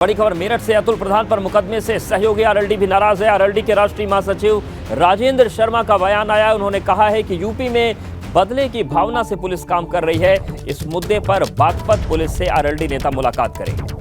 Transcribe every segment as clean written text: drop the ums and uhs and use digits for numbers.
बड़ी खबर मेरठ से। अतुल प्रधान पर मुकदमे से सहयोगी आरएलडी भी नाराज है। आरएलडी के राष्ट्रीय महासचिव राजेंद्र शर्मा का बयान आया। उन्होंने कहा है कि यूपी में बदले की भावना से पुलिस काम कर रही है। इस मुद्दे पर बागपत पुलिस से आरएलडी नेता मुलाकात करेंगे।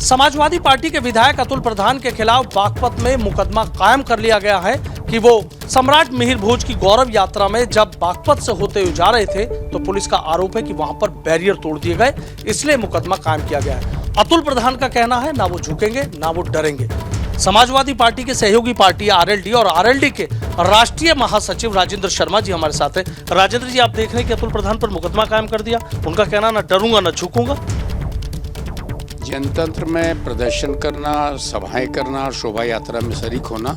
समाजवादी पार्टी के विधायक अतुल प्रधान के खिलाफ बागपत में मुकदमा कायम कर लिया गया है कि वो सम्राट मिहिर भोज की गौरव यात्रा में जब बागपत से होते हुए जा रहे थे तो पुलिस का आरोप है कि वहां पर बैरियर तोड़ दिए गए, इसलिए मुकदमा कायम किया गया है। अतुल प्रधान का कहना है ना वो झुकेंगे ना वो डरेंगे। समाजवादी पार्टी के सहयोगी पार्टी आरएलडी और आरएलडी के राष्ट्रीय महासचिव राजेंद्र शर्मा जी हमारे साथ है। राजेंद्र जी, आप देख रहे हैं कि अतुल प्रधान पर मुकदमा कायम कर दिया। उनका कहना ना डरूंगा ना झुकूंगा। जनतंत्र में प्रदर्शन करना, सभाएं करना, शोभा यात्रा में शरीक होना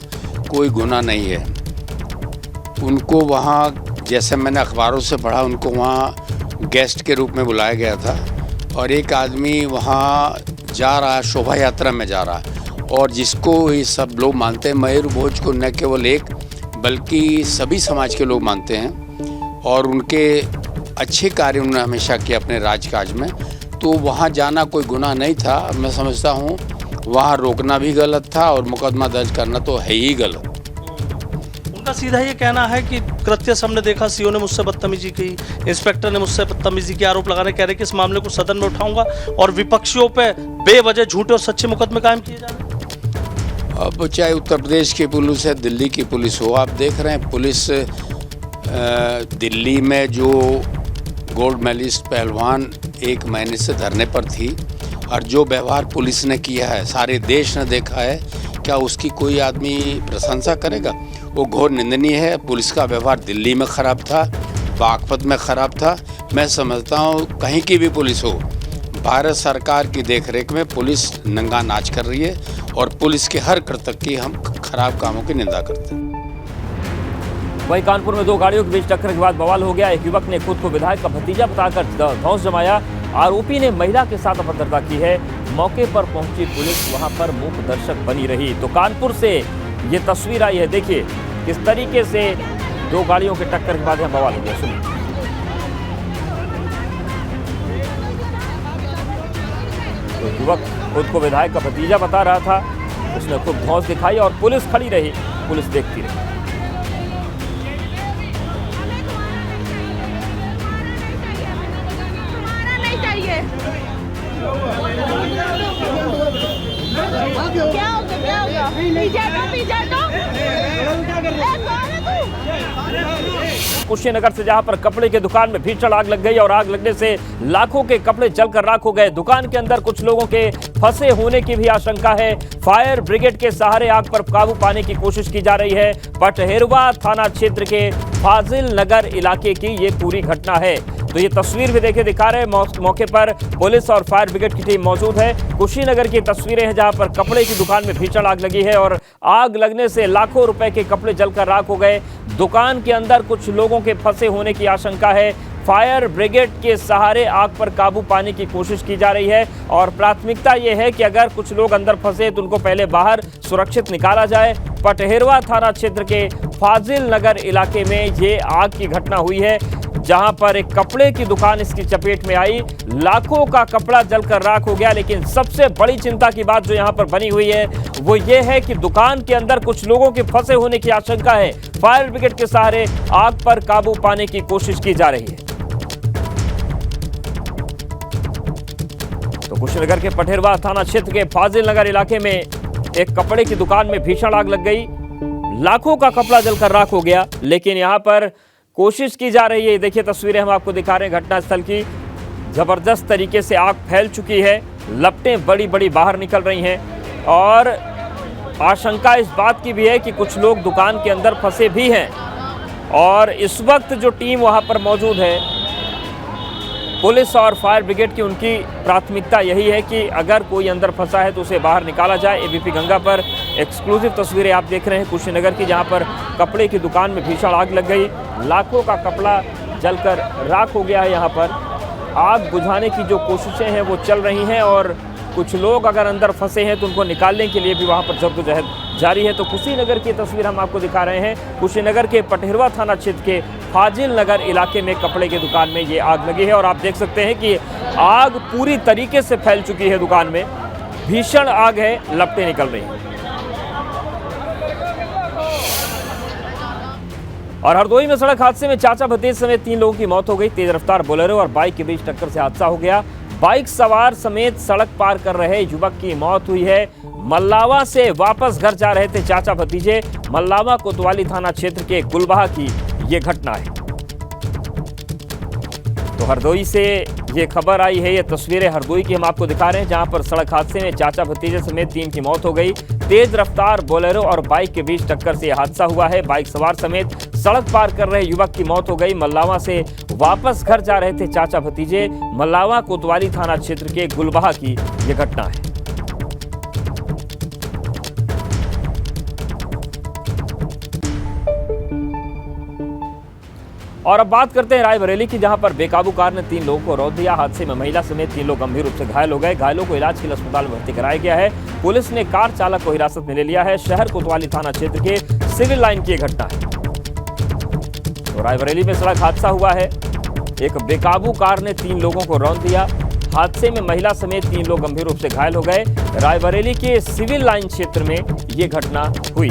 कोई गुनाह नहीं है। उनको वहाँ, जैसे मैंने अखबारों से पढ़ा, उनको वहाँ गेस्ट के रूप में बुलाया गया था और एक आदमी वहाँ जा रहा है, शोभा यात्रा में जा रहा है, और जिसको ये सब लोग मानते हैं, मिहिर भोज को न केवल एक बल्कि सभी समाज के लोग मानते हैं और उनके अच्छे कार्य उन्होंने हमेशा किए अपने राजकाज में, तो वहाँ जाना कोई गुनाह नहीं था। मैं समझता हूँ वहाँ रोकना भी गलत था और मुकदमा दर्ज करना तो है ही गलत। उनका सीधा ये कहना है कि कृत्य हमने देखा, सीओ ने मुझसे बदतमीजी की, इंस्पेक्टर ने मुझसे बदतमीजी के आरोप लगाने, कह रहे कि इस मामले को सदन में उठाऊंगा और विपक्षियों पे बेवजह झूठे और सच्चे मुकदमे कायम किए जा रहे हैं। अब चाहे उत्तर प्रदेश की पुलिस है, दिल्ली की पुलिस हो, आप देख रहे हैं पुलिस दिल्ली में जो गोल्ड मेडलिस्ट पहलवान 1 महीने से धरने पर थी और जो व्यवहार पुलिस ने किया है सारे देश ने देखा है, क्या उसकी कोई आदमी प्रशंसा करेगा? वो घोर निंदनीय है। पुलिस का व्यवहार दिल्ली में खराब था, बागपत में खराब था। मैं समझता हूँ कहीं की भी पुलिस हो, भारत सरकार की देखरेख में पुलिस नंगा नाच कर रही है और पुलिस के हर कृत्य की हम खराब कामों की निंदा करते हैं। वहीं कानपुर में 2 गाड़ियों के बीच टक्कर के बाद बवाल हो गया। एक युवक ने खुद को विधायक का भतीजा बताकर धौंस जमाया। आरोपी ने महिला के साथ अभद्रता की है। मौके पर पहुंची पुलिस वहां पर मूक दर्शक बनी रही। तो कानपुर से ये तस्वीर आई है, देखिए किस तरीके से 2 गाड़ियों के टक्कर के बाद यहां बवाल हो गया। सुनिए। तो युवक खुद को विधायक का भतीजा बता रहा था, उसने खूब धौंस दिखाई और पुलिस खड़ी रही, पुलिस देखती रही। क्या होगा? कुशीनगर से जहां पर कपड़े की दुकान में भीषण आग लग गई और आग लगने से लाखों के कपड़े जलकर राख हो गए। दुकान के अंदर कुछ लोगों के फंसे होने की भी आशंका है। फायर ब्रिगेड के सहारे आग पर काबू पाने की कोशिश की जा रही है। पटहेरवा थाना क्षेत्र के फाजिल नगर इलाके की ये पूरी घटना है। तो ये तस्वीर भी देखिए, दिखा रहे हैं। मौके पर पुलिस और फायर ब्रिगेड की टीम मौजूद है। कुशीनगर की तस्वीरें हैं जहां पर कपड़े की दुकान में भीषण आग लगी है और आग लगने से लाखों रुपए के कपड़े जलकर राख हो गए। दुकान के अंदर कुछ लोगों के फंसे होने की आशंका है। फायर ब्रिगेड के सहारे आग पर काबू पाने की कोशिश की जा रही है और प्राथमिकता यह है कि अगर कुछ लोग अंदर फंसे तो उनको पहले बाहर सुरक्षित निकाला जाए। पटहेरवा थाना क्षेत्र के फाजिल नगर इलाके में ये आग की घटना हुई है जहां पर एक कपड़े की दुकान इसकी चपेट में आई। लाखों का कपड़ा जलकर राख हो गया। लेकिन सबसे बड़ी चिंता की बात जो यहां पर बनी हुई है वो ये है कि दुकान के अंदर कुछ लोगों के फंसे होने की आशंका है। फायर ब्रिगेड के सहारे आग पर काबू पाने की कोशिश की जा रही है। तो कुशीनगर के पटहेरवा थाना क्षेत्र के फाजिल नगर इलाके में एक कपड़े की दुकान में भीषण आग लग गई। लाखों का कपड़ा जलकर राख हो गया। लेकिन यहां पर कोशिश की जा रही है। देखिए तस्वीरें हम आपको दिखा रहे हैं घटनास्थल की। जबरदस्त तरीके से आग फैल चुकी है, लपटें बड़ी बड़ी बाहर निकल रही हैं और आशंका इस बात की भी है कि कुछ लोग दुकान के अंदर फंसे भी हैं। और इस वक्त जो टीम वहां पर मौजूद है, पुलिस और फायर ब्रिगेड की, उनकी प्राथमिकता यही है कि अगर कोई अंदर फंसा है तो उसे बाहर निकाला जाए। एबीपी गंगा पर एक्सक्लूसिव तस्वीरें आप देख रहे हैं कुशीनगर की, जहां पर कपड़े की दुकान में भीषण आग लग गई। लाखों का कपड़ा जलकर राख हो गया है। यहाँ पर आग बुझाने की जो कोशिशें हैं वो चल रही हैं और कुछ लोग अगर अंदर फंसे हैं तो उनको निकालने के लिए भी वहाँ पर जद्दोजहद जारी है। तो कुशीनगर की तस्वीर हम आपको दिखा रहे हैं। कुशीनगर के पटहिरवा थाना क्षेत्र के फाजिल नगर इलाके में कपड़े की दुकान में ये आग लगी है और आप देख सकते हैं कि आग पूरी तरीके से फैल चुकी है। दुकान में भीषण आग है, लपटें निकल रही हैं। और हरदोई में सड़क हादसे में चाचा भतीज समेत 3 लोगों की मौत हो गई। तेज रफ्तार बोलेरो और बाइक के बीच टक्कर से हादसा हो गया। बाइक सवार समेत सड़क पार कर रहे युवक की मौत हुई है। मल्लावा से वापस घर जा रहे थे चाचा भतीजे। मल्लावा कोतवाली थाना क्षेत्र के गुलबहा की ये घटना है। तो हरदोई से ये खबर आई है, ये तस्वीरें हरदोई की हम आपको दिखा रहे हैं, जहां पर सड़क हादसे में चाचा भतीजे समेत 3 की मौत हो गई। तेज रफ्तार बोलेरो और बाइक के बीच टक्कर से यह हादसा हुआ है। बाइक सवार समेत सड़क पार कर रहे युवक की मौत हो गई। मल्लावा से वापस घर जा रहे थे चाचा भतीजे। मल्लावा कोतवाली थाना क्षेत्र के गुलबहा की यह घटना है। और अब बात करते हैं रायबरेली की, जहां पर बेकाबू कार ने 3 लोगों को रौंद दिया। हादसे में महिला समेत 3 लोग गंभीर रूप से घायल हो गए। घायलों को इलाज के लिए अस्पताल में भर्ती कराया गया है। पुलिस ने कार चालक को हिरासत में ले लिया है। शहर कोतवाली थाना क्षेत्र के सिविल लाइन की घटना है। तो रायबरेली में सड़क हादसा हुआ है। एक बेकाबू कार ने 3 लोगों को रौंद दिया। हादसे में महिला समेत 3 लोग गंभीर रूप से घायल हो गए। रायबरेली के सिविल लाइन क्षेत्र में ये घटना हुई।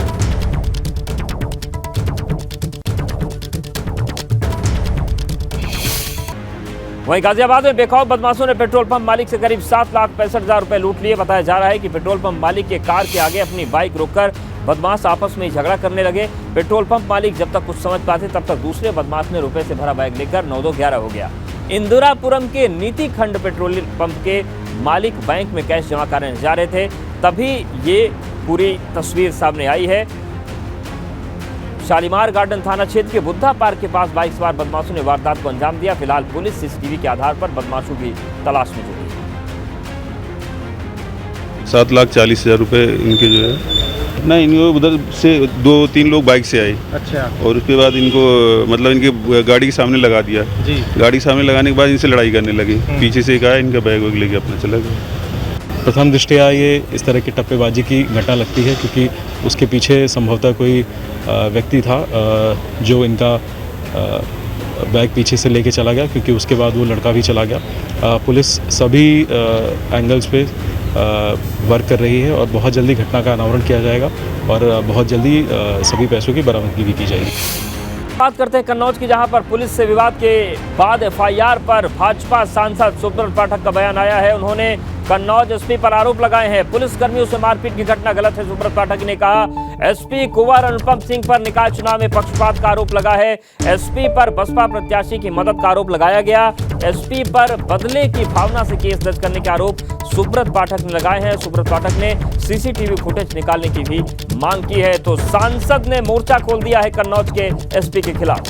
वहीं गाजियाबाद में बेखौफ बदमाशों ने पेट्रोल पंप मालिक से करीब 7,65,000 रुपए लूट लिए। बताया जा रहा है कि पेट्रोल पंप मालिक के कार के आगे अपनी बाइक रोककर बदमाश आपस में ही झगड़ा करने लगे। पेट्रोल पंप मालिक जब तक कुछ समझ पाते तब तक दूसरे बदमाश ने रुपए से भरा बैग लेकर 9-2-11 हो गया। इंदिरापुरम के नीति खंड पेट्रोल पंप के मालिक बैंक में कैश जमा करने जा रहे थे, तभी ये पूरी तस्वीर सामने आई है। शालीमार गार्डन थाना क्षेत्र के बुद्धा पार्क के पास बाइक सवार बदमाशों ने वारदात को अंजाम दिया। फिलहाल पुलिस सीसीटीवी के आधार पर बदमाशों की तलाश में जुटी है। 7,40,000 रुपए इनके जो है ना, इनको उधर से 2-3 लोग बाइक से आए। अच्छा। और उसके बाद इनको मतलब इनके गाड़ी के सामने लगा दिया जी। गाड़ी के सामने लगाने के बाद इनसे लड़ाई करने लगे। पीछे से एक आया, इनका बैग वैग लेके अपना चला गया। प्रथम दृष्टया ये इस तरह की टप्पेबाजी की घटना लगती है, क्योंकि उसके पीछे संभवतः कोई व्यक्ति था जो इनका बैग पीछे से लेके चला गया, क्योंकि उसके बाद वो लड़का भी चला गया। पुलिस सभी एंगल्स पे वर्क कर रही है और बहुत जल्दी घटना का अनावरण किया जाएगा और बहुत जल्दी सभी पैसों की बरामदगी भी की जाएगी। बात करते हैं कन्नौज की, जहां पर पुलिस से विवाद के बाद एफआईआर पर भाजपा सांसद सुब्रत पाठक का बयान आया है। उन्होंने कन्नौज एसपी पर आरोप लगाए हैं। पुलिस कर्मियों से मारपीट की घटना गलत है। सुब्रत पाठक ने कहा एसपी कुंवर अनुपम सिंह पर निकाय चुनाव में पक्षपात का आरोप लगा है। एसपी पर बसपा प्रत्याशी की मदद का आरोप लगाया गया। एसपी पर बदले की भावना से केस दर्ज करने के आरोप सुब्रत पाठक ने लगाए हैं। सुब्रत पाठक ने सीसीटीवी फुटेज निकालने की भी मांग की है। तो सांसद ने मोर्चा खोल दिया है कन्नौज के एसपी के खिलाफ।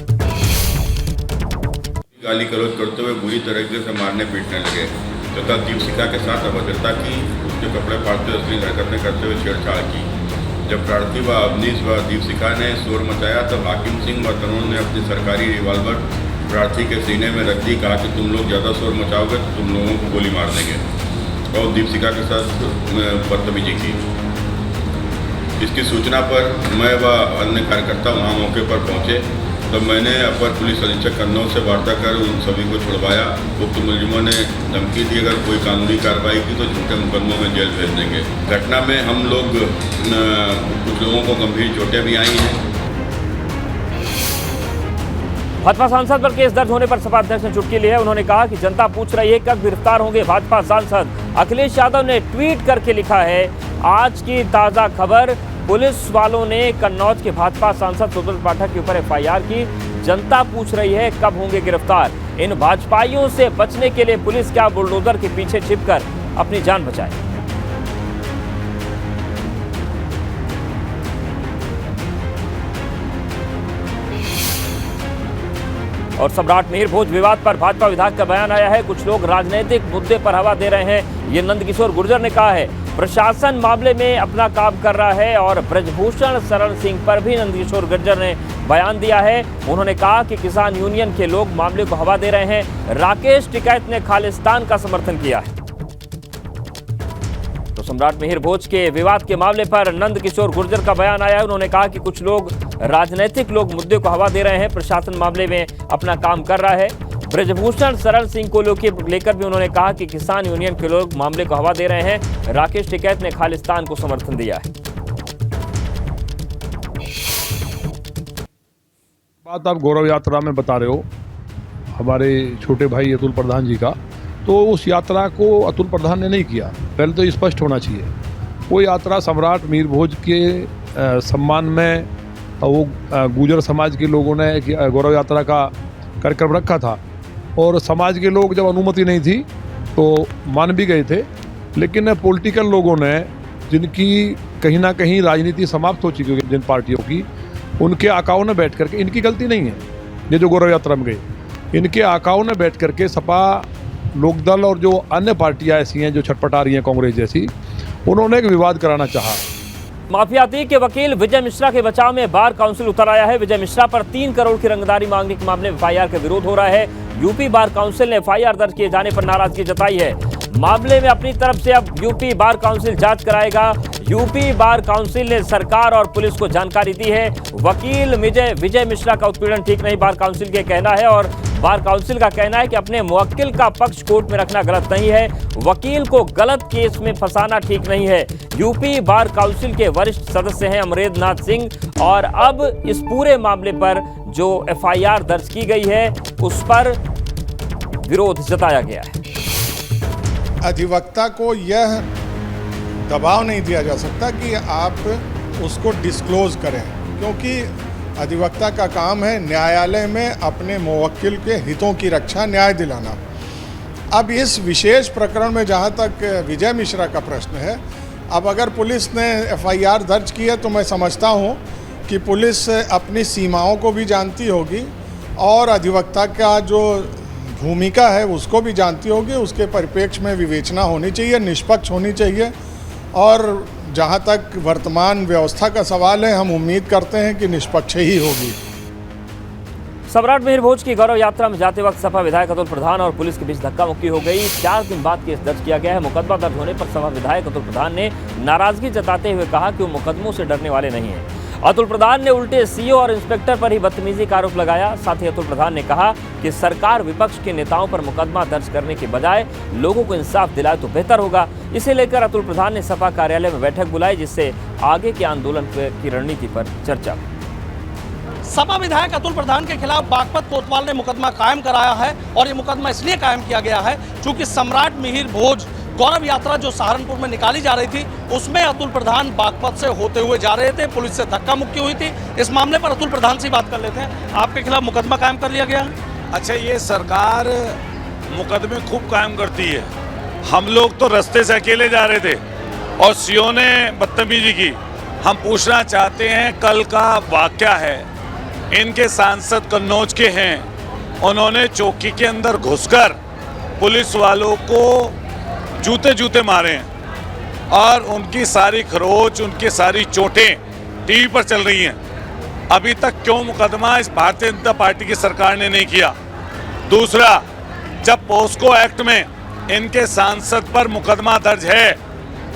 गाली गलौज करते हुए बुरी तरीके से मारने पीटने लगे तथा दीपशिखा के साथ अभद्रता की, उसके कपड़े फाड़ते हुए असली हरकतें करते हुए छेड़छाड़ की। जब प्रार्थी व अवनीश व दीपशिखा ने शोर मचाया तब हाकिम सिंह व तरुण ने अपनी सरकारी रिवॉल्वर प्रार्थी के सीने में रख दी। कहा कि तुम लोग ज़्यादा शोर मचाओगे तो तुम लोगों को गोली मार देंगे और दीपशिखा के साथ बदतमीजी की। इसकी सूचना पर मैं व अन्य कार्यकर्ता वहाँ मौके पर पहुँचे तो मैंने अपर पुलिस अधीक्षक कन्नौज से वार्ता कर उन सभी को छुड़वाया। उक्त मुलजिमों ने धमकी दी अगर कोई कानूनी कार्रवाई की तो झूठे मुकदमों में जेल भेज देंगे। घटना में हम लोग कुछ लोगों को गंभीर चोटें भी आई हैं। भाजपा सांसद पर केस दर्ज होने पर सपा अध्यक्ष ने चुटकी ली है। उन्होंने कहा कि जनता पूछ रही है कब गिरफ्तार होंगे भाजपा सांसद। अखिलेश यादव ने ट्वीट करके लिखा है आज की ताजा खबर, पुलिस वालों ने कन्नौज के भाजपा सांसद सुब्रत पाठक के ऊपर एफआईआर की। जनता पूछ रही है कब होंगे गिरफ्तार। इन भाजपाइयों से बचने के लिए पुलिस क्या बुलडोजर के पीछे छिपकर अपनी जान बचाए। और सम्राट मिहिर भोज विवाद पर भाजपा विधायक का बयान आया है। कुछ लोग राजनीतिक मुद्दे पर हवा दे रहे हैं, ये नंदकिशोर गुर्जर ने कहा है। प्रशासन मामले में अपना काम कर रहा है और ब्रजभूषण शरण सिंह पर भी नंदकिशोर गुर्जर ने बयान दिया है। उन्होंने कहा कि किसान यूनियन के लोग मामले को हवा दे रहे हैं। राकेश टिकैत ने खालिस्तान का समर्थन किया है। तो तो सम्राट मिहिर भोज के विवाद के मामले पर नंद किशोर गुर्जर का बयान आया है। उन्होंने कहा कि कुछ लोग राजनीतिक लोग मुद्दे को हवा दे रहे हैं, प्रशासन मामले में अपना काम कर रहा है। ब्रजभूषण शरण सिंह को लेकर भी उन्होंने कहा कि किसान यूनियन के लोग मामले को हवा दे रहे हैं। राकेश टिकैत ने खालिस्तान को समर्थन दिया है। बात आप गौरव यात्रा में बता रहे हो हमारे छोटे भाई अतुल प्रधान जी का, तो उस यात्रा को अतुल प्रधान ने नहीं किया, पहले तो स्पष्ट होना चाहिए। वो यात्रा सम्राट मिहिर भोज के सम्मान में वो गुर्जर समाज के लोगों ने गौरव यात्रा का कार्यक्रम रखा था और समाज के लोग जब अनुमति नहीं थी तो मान भी गए थे, लेकिन पॉलिटिकल लोगों ने जिनकी कहीं ना कहीं राजनीति समाप्त हो चुकी है जिन पार्टियों की, उनके आकाओं ने बैठ करके, इनकी गलती नहीं है ये जो गौरव यात्रा में गए, इनके आकाओं ने बैठ करके सपा, लोकदल और जो अन्य पार्टियां ऐसी हैं जो छटपटा रही हैं कांग्रेस जैसी, उन्होंने एक विवाद कराना चाहा। माफियाती के वकील विजय मिश्रा के बचाव में बार काउंसिल उतर आया है। विजय मिश्रा पर 3 करोड़ की रंगदारी मांगने के मामले में एफआईआर का विरोध हो रहा है। यूपी बार काउंसिल ने एफआईआर दर्ज किए जाने पर नाराजगी जताई है। मामले में अपनी तरफ से अब यूपी बार काउंसिल जांच कराएगा। यूपी बार काउंसिल ने सरकार और पुलिस को जानकारी दी है। वकील विजय मिश्रा का उत्पीड़न ठीक नहीं, बार काउंसिल का कहना है, और बार काउंसिल का कहना है कि अपने मुवक्किल का पक्ष कोर्ट में रखना गलत नहीं है, वकील को गलत केस में फंसाना ठीक नहीं है। यूपी बार काउंसिल के वरिष्ठ सदस्य हैं अमरेंद्रनाथ सिंह, और अब इस पूरे मामले पर जो एफआईआर दर्ज की गई है उस पर विरोध जताया गया है। अधिवक्ता को यह दबाव नहीं दिया जा सकता कि आप उसको डिस्क्लोज करें, क्योंकि अधिवक्ता का काम है न्यायालय में अपने मुवक्किल के हितों की रक्षा, न्याय दिलाना। अब इस विशेष प्रकरण में जहां तक विजय मिश्रा का प्रश्न है, अब अगर पुलिस ने एफआईआर दर्ज की है तो मैं समझता हूं कि पुलिस अपनी सीमाओं को भी जानती होगी और अधिवक्ता का जो भूमिका है उसको भी जानती होगी। उसके परिप्रेक्ष्य में विवेचना होनी चाहिए, निष्पक्ष होनी चाहिए, और जहां तक वर्तमान व्यवस्था का सवाल है हम उम्मीद करते हैं कि निष्पक्ष ही होगी। सम्राट मिहिर भोज की गौरव यात्रा में जाते वक्त सपा विधायक अतुल प्रधान और पुलिस के बीच धक्का मुक्की हो गई। 4 दिन बाद केस दर्ज किया गया है। मुकदमा दर्ज होने पर सपा विधायक अतुल प्रधान ने नाराजगी जताते हुए कहा कि वो मुकदमों से डरने वाले नहीं हैं। अतुल प्रधान ने उल्टे सीओ और इंस्पेक्टर पर ही बदतमीजी का आरोप लगाया। साथ ही अतुल प्रधान ने कहा कि सरकार विपक्ष के नेताओं पर मुकदमा दर्ज करने के बजाय लोगों को इंसाफ दिलाए तो बेहतर होगा। इसे लेकर अतुल प्रधान ने सपा कार्यालय में बैठक बुलाई, जिससे आगे के आंदोलन की रणनीति पर चर्चा। सपा विधायक अतुल प्रधान के खिलाफ बागपत कोतवाल ने मुकदमा कायम कराया है, और ये मुकदमा इसलिए कायम किया गया है क्योंकि सम्राट मिहिर भोज गौरव यात्रा जो सहारनपुर में निकाली जा रही थी उसमें अतुल प्रधान बागपत से होते हुए जा रहे थे, पुलिस से धक्का मुक्की हुई थी। इस मामले पर अतुल प्रधान से बात कर लेते हैं। आपके खिलाफ मुकदमा कायम कर लिया गया है? अच्छा, ये सरकार मुकदमे खूब कायम करती है। हम लोग तो रास्ते से अकेले जा रहे थे और सीओ ने बदतमीजी की। हम पूछना चाहते हैं, कल का वाकया है, इनके सांसद कन्नौज के हैं, उन्होंने चौकी के अंदर घुसकर पुलिस वालों को जूते मारे हैं और उनकी सारी खरोच, उनकी सारी चोटें टीवी पर चल रही हैं। अभी तक क्यों मुकदमा इस भारतीय जनता पार्टी की सरकार ने नहीं किया? दूसरा, जब पोस्को एक्ट में इनके सांसद पर मुकदमा दर्ज है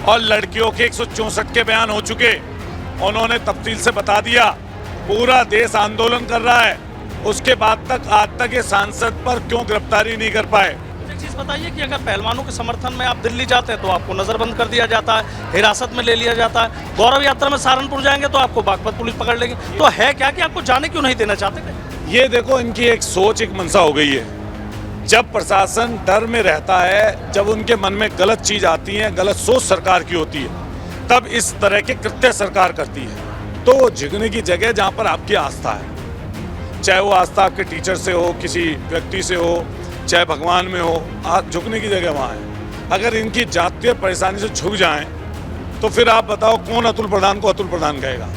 और लड़कियों के 164 के बयान हो चुके, उन्होंने तफसील से बता दिया, पूरा देश आंदोलन कर रहा है, उसके बाद तक आज तक ये सांसद पर क्यों गिरफ्तारी नहीं कर पाए? एक चीज बताइए कि अगर पहलवानों के समर्थन में आप दिल्ली जाते हैं तो आपको नजरबंद कर दिया जाता है, हिरासत में ले लिया जाता है। गौरव यात्रा में सहारनपुर जाएंगे तो आपको बागपत पुलिस पकड़ लेगी। तो है क्या कि आपको जाने क्यों नहीं देना चाहते? ये देखो, इनकी एक सोच, एक मनसा हो गई है। जब प्रशासन डर में रहता है, जब उनके मन में गलत चीज आती है, गलत सोच सरकार की होती है, तब इस तरह के कृत्य सरकार करती है। तो झुकने की जगह जहाँ पर आपकी आस्था है, चाहे वो आस्था आपके टीचर से हो, किसी व्यक्ति से हो, चाहे भगवान में हो, आप झुकने की जगह वहाँ है। अगर इनकी जातीय परेशानी से झुक जाएं तो फिर आप बताओ कौन अतुल प्रधान को अतुल प्रधान कहेगा?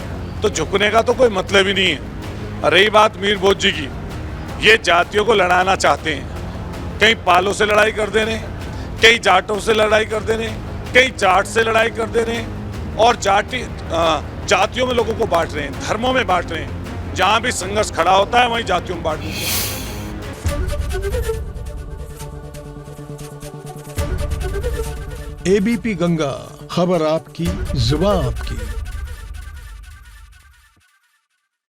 तो झुकने का तो कोई मतलब ही नहीं है। रही बात मिहिर भोज जी की, ये जातियों को लड़ाना चाहते हैं। कहीं पालों से लड़ाई कर दे रहे, कहीं जाटों से लड़ाई कर दे रहे, कहीं जाट से लड़ाई कर दे रहे, और जातियों में लोगों को बांट रहे हैं, धर्मों में बांट रहे हैं। जहाँ भी संघर्ष खड़ा होता है वहीं जातियों में बांट देते हैं। एबीपी गंगा, खबर आपकी, जुबान आपकी।